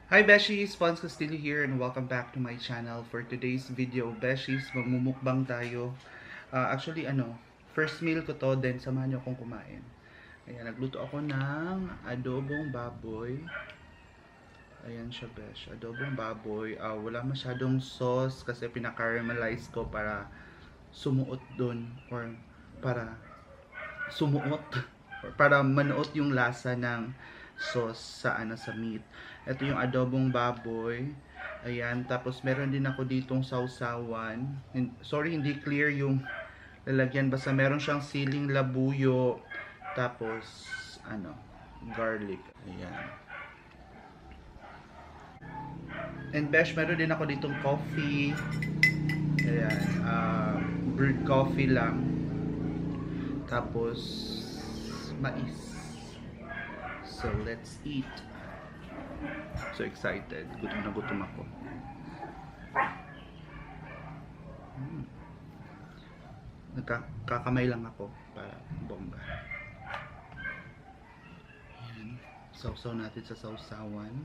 Hi Beshies! Pons Castillo here and welcome back to my channel. For today's video, Beshies, magmumukbang tayo. Actually, first meal ko to, then samahan niyo akong kumain. Ayan, nagluto ako ng adobong baboy. Ayan siya, Besh. Adobong baboy. Wala masyadong sauce kasi pinakaramelize ko para sumuot dun or para sumuot or para manuot yung lasa ng sauce sa meat. Ito yung adobong baboy. Ayan, tapos meron din ako ditong sausawan. Sorry, hindi clear yung lalagyan, basta meron siyang siling labuyo, tapos garlic. Ayan. And besh, meron din ako ditong coffee. Ayan, brewed coffee lang. Tapos mais. So, let's eat. So excited. Gutom na gutom ako. Nagkakamay lang ako para bongga. Ayan. Sausaw natin sa sausawan.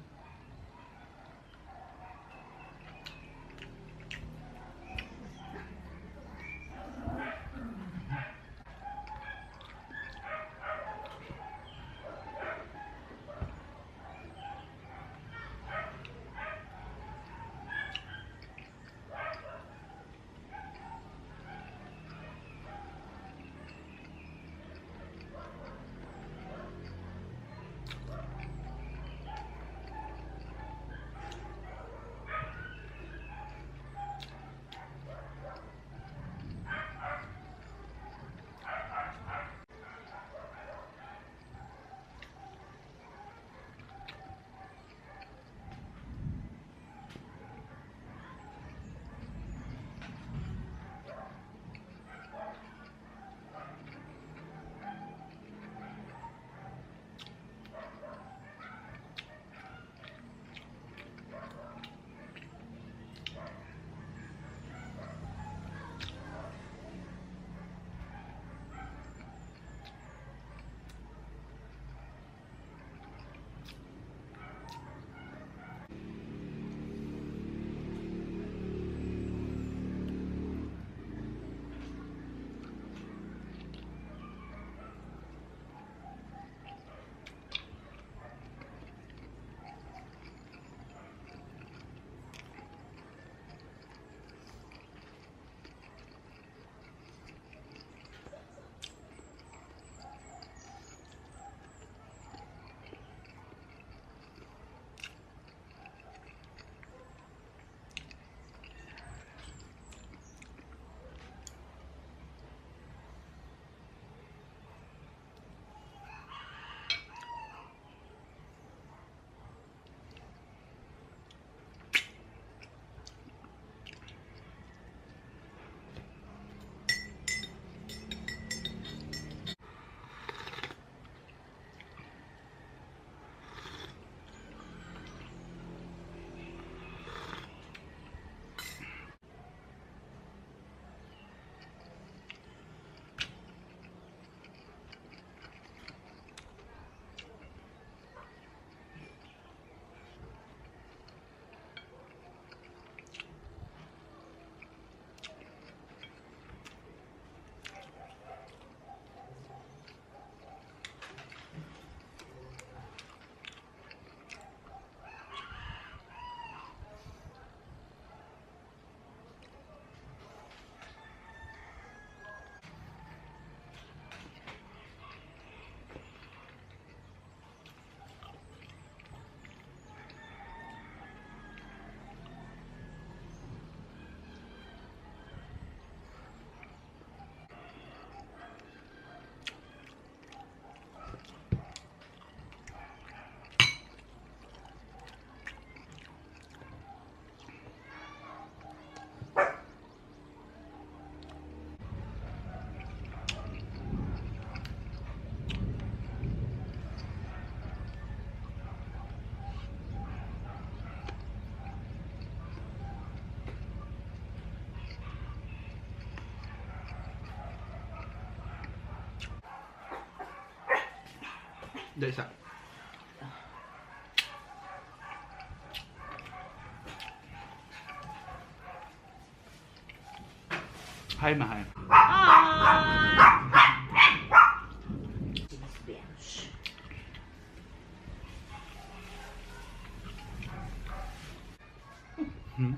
Ito isa. Hi, mahal. Bench. Hmm?